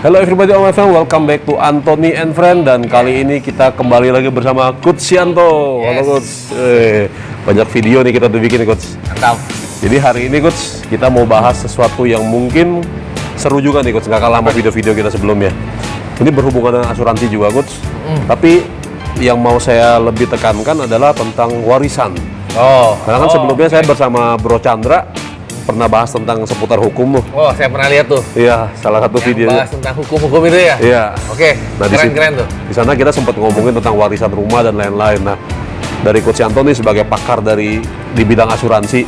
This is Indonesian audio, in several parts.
Hello everybody on my phone, welcome back to Anthony and Friend. Dan kali ini kita kembali lagi bersama Coach Sianto. Yes. Halo Coach. Banyak video nih kita tuh bikin nih Coach. Mantap. Jadi hari ini Coach, kita mau bahas sesuatu yang mungkin seru juga nih Coach. Nggak kalah sama video-video kita sebelumnya. Ini berhubungan dengan asuransi juga Coach. Tapi yang mau saya lebih tekankan adalah tentang warisan. Karena kan sebelumnya saya bersama Bro Chandra pernah bahas tentang seputar hukum tuh. Oh, saya pernah lihat tuh. Iya, salah satu Yang videonya. bahas tentang hukum-hukum itu ya? Iya. Oke, Nah, keren tuh. Di sana kita sempat ngomongin tentang warisan rumah dan lain-lain. Nah, dari Coach Antoni sebagai pakar di bidang asuransi,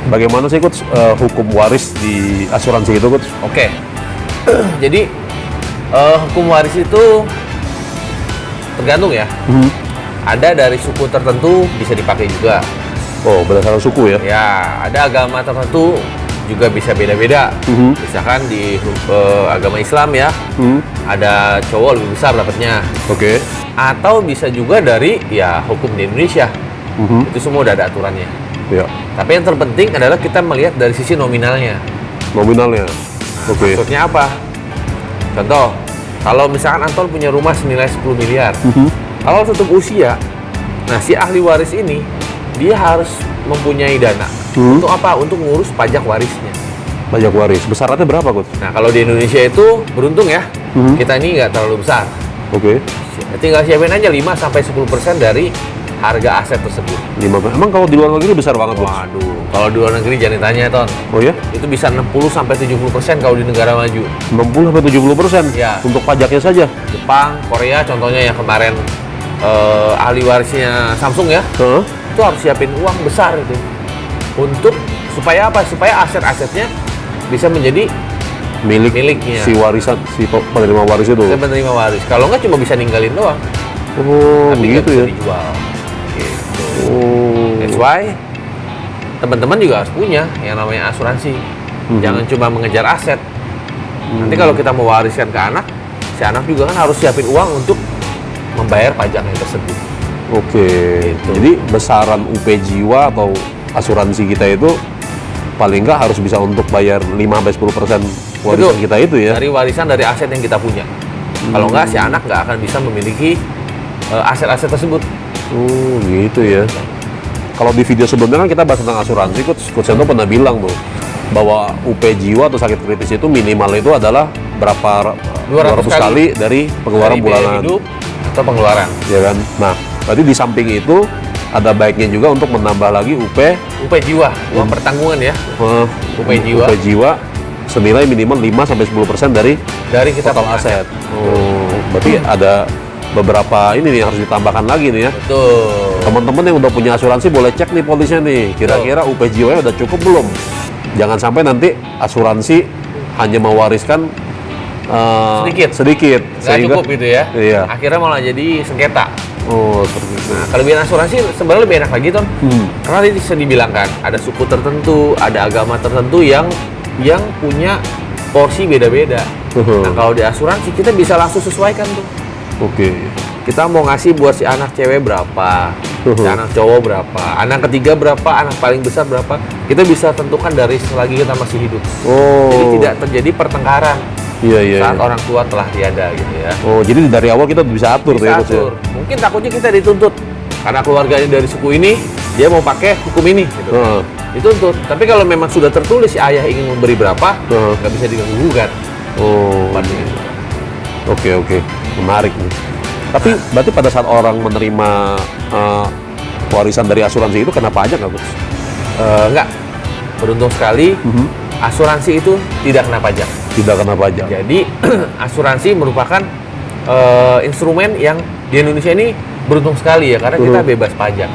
bagaimana sih Coach hukum waris di asuransi itu Coach? Oke. Jadi, hukum waris itu tergantung ya. Ada dari suku tertentu bisa dipakai juga. Oh, berdasarkan suku ya? Ya, ada agama tertentu juga bisa beda-beda. Misalkan di agama Islam ya, ada cowok lebih besar dapatnya. Oke. Atau bisa juga dari ya hukum di Indonesia. Itu semua udah ada aturannya. Ya. Tapi yang terpenting adalah kita melihat dari sisi nominalnya. Nominalnya. Oke. Maksudnya apa? Contoh, kalau misalkan Anton punya rumah senilai 10 miliar, kalau tutup usia, nah si ahli waris ini dia harus mempunyai dana. Untuk apa? Untuk ngurus pajak warisnya. Pajak waris. Besarannya berapa Coach? Nah, kalau di Indonesia itu beruntung ya, kita ini nggak terlalu besar. Oke. Tinggal siapin aja 5-10% dari harga aset tersebut. Emang kalau di luar negeri besar banget Coach? Waduh, kalau di luar negeri jangan ditanya, Ton. Oh ya? Itu bisa 60-70% kalau di negara maju. 60-70%? Ya. Untuk pajaknya saja? Jepang, Korea contohnya yang kemarin ahli warisnya Samsung ya, itu harus siapin uang besar itu untuk supaya apa? Supaya aset-asetnya bisa menjadi miliknya. Si warisan, si penerima waris itu? Saya penerima waris. Kalau nggak cuma bisa ninggalin doang. Oh, Tapi nggak begitu bisa ya? dijual. Gitu. Oh. That's why teman-teman juga harus punya yang namanya asuransi. Jangan cuma mengejar aset. Nanti kalau kita mau wariskan ke anak, si anak juga kan harus siapin uang untuk membayar pajaknya tersebut. Oke. Gitu. Jadi besaran UP jiwa atau asuransi kita itu paling nggak harus bisa untuk bayar 5-10% warisan Betul. kita itu ya? Dari warisan dari aset yang kita punya. Kalau nggak, si anak nggak akan bisa memiliki aset-aset tersebut. Oh, gitu ya. Kalau di video sebelumnya kan kita bahas tentang asuransi, Coach Yanto pernah bilang tuh bahwa UP jiwa atau sakit kritis itu minimal itu adalah berapa 200 kali dari pengeluaran Dari biaya bulanan. hidup atau pengeluaran. Ya kan? Nah, berarti di samping itu ada baiknya juga untuk menambah lagi UP jiwa, uang pertanggungan ya. UP jiwa. UP jiwa senilai minimal 5-10% dari Kita total punya aset. Oh, berarti ada beberapa ini nih yang harus ditambahkan lagi nih ya. Betul. Teman-teman yang udah punya asuransi boleh cek nih polisnya nih. Kira-kira UP jiwanya udah cukup belum? Jangan sampai nanti asuransi hanya mewariskan sedikit. Nggak cukup gitu ya. Iya. Akhirnya malah jadi sengketa. Oh, seperti itu. Nah, kelebihan asuransi sebenarnya lebih enak lagi, Ton. Karena tadi bisa dibilang kan, ada suku tertentu, ada agama tertentu yang punya porsi beda-beda. Nah, kalau di asuransi kita bisa langsung sesuaikan tuh. Oke. Kita mau ngasih buat si anak cewek berapa, si anak cowok berapa, anak ketiga berapa, anak paling besar berapa. Kita bisa tentukan dari selagi kita masih hidup. Oh. Jadi tidak terjadi pertengkaran Iya. saat orang tua telah tiada gitu ya. Oh, jadi dari awal kita bisa atur tuh ya, Bisa Coach, ya? atur. Mungkin takutnya kita dituntut karena keluarganya dari suku ini, dia mau pakai hukum ini gitu. Dituntut. Tapi kalau memang sudah tertulis si ayah ingin memberi berapa, nggak bisa diganggu-gugat. Oh. Oke. Menarik nih. Tapi berarti pada saat orang menerima warisan dari asuransi itu kena pajak nggak, Coach? Enggak. Beruntung sekali, asuransi itu tidak kena pajak. Tidak kena pajak. Jadi asuransi merupakan instrumen yang di Indonesia ini beruntung sekali ya, karena kita bebas pajak.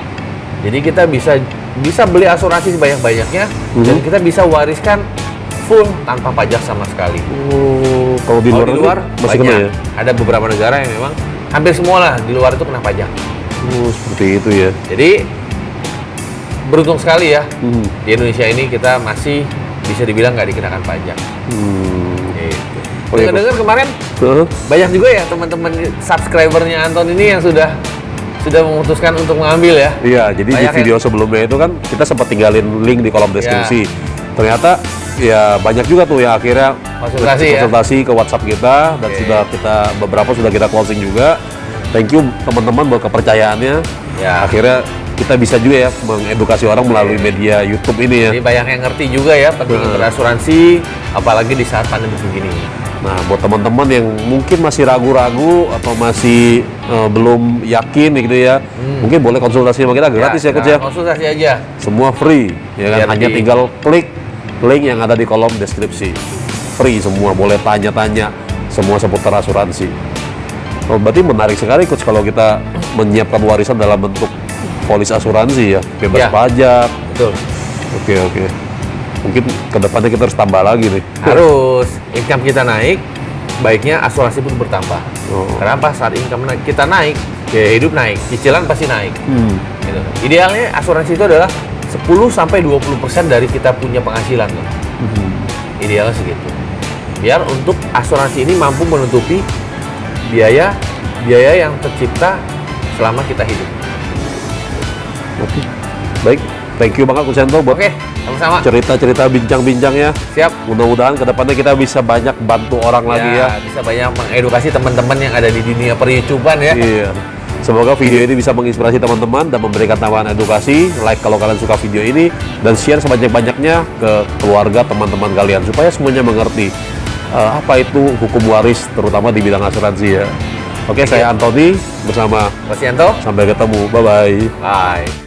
Jadi kita bisa beli asuransi sebanyak-banyaknya dan kita bisa wariskan full tanpa pajak sama sekali. Oh, kalau di luar masih kena ya? Ada beberapa negara yang memang hampir semua lah di luar itu kena pajak. Oh, seperti itu ya. Jadi beruntung sekali ya, di Indonesia ini kita masih bisa dibilang nggak dikenakan pajak. Gitu. Oh, iya, Dengar kemarin banyak juga ya teman-teman subscribernya Anton ini yang sudah memutuskan untuk mengambil ya. Iya, jadi banyak di video sebelumnya itu kan kita sempat tinggalin link di kolom deskripsi. Ternyata ya banyak juga tuh ya akhirnya konsultasi ke WhatsApp kita dan beberapa sudah kita closing juga. Thank you teman-teman buat kepercayaannya. Ya. Akhirnya kita bisa juga ya mengedukasi orang melalui media YouTube ini ya. Jadi banyak yang ngerti juga ya pentingnya berasuransi, apalagi di saat pandemi begini. Nah, buat teman-teman yang mungkin masih ragu-ragu atau masih belum yakin gitu ya, mungkin boleh konsultasi sama kita gratis ya Coach ya. Konsultasi aja. Semua free, ya kan? Biar Hanya tinggal klik link yang ada di kolom deskripsi. Free semua, boleh tanya-tanya semua seputar asuransi. Oh, berarti menarik sekali Coach kalau kita menyiapkan warisan dalam bentuk polis asuransi ya, bebas pajak. Betul. Oke. Mungkin kedepannya kita harus tambah lagi nih. Harus, income kita naik, baiknya asuransi pun bertambah. Kenapa? Saat income kita naik, biaya hidup naik, cicilan pasti naik. Gitu. Idealnya asuransi itu adalah 10-20% dari kita punya penghasilan. Idealnya segitu. Biar untuk asuransi ini mampu menutupi biaya yang tercipta selama kita hidup. Oke. Baik, thank you banget Coach Yanto buat sama-sama. cerita-cerita bincang-bincangnya. Siap. Mudah-mudahan kedepannya kita bisa banyak bantu orang lagi ya. Bisa banyak mengedukasi teman-teman yang ada di dunia per-YouTubean ya. Iya. Semoga video ini bisa menginspirasi teman-teman dan memberikan tambahan edukasi. Like kalau kalian suka video ini dan share sebanyak-banyaknya ke keluarga teman-teman kalian supaya semuanya mengerti apa itu hukum waris terutama di bidang asuransi ya. Oke, saya Anthony bersama Coach Yanto. Sampai ketemu. Bye-bye. Bye.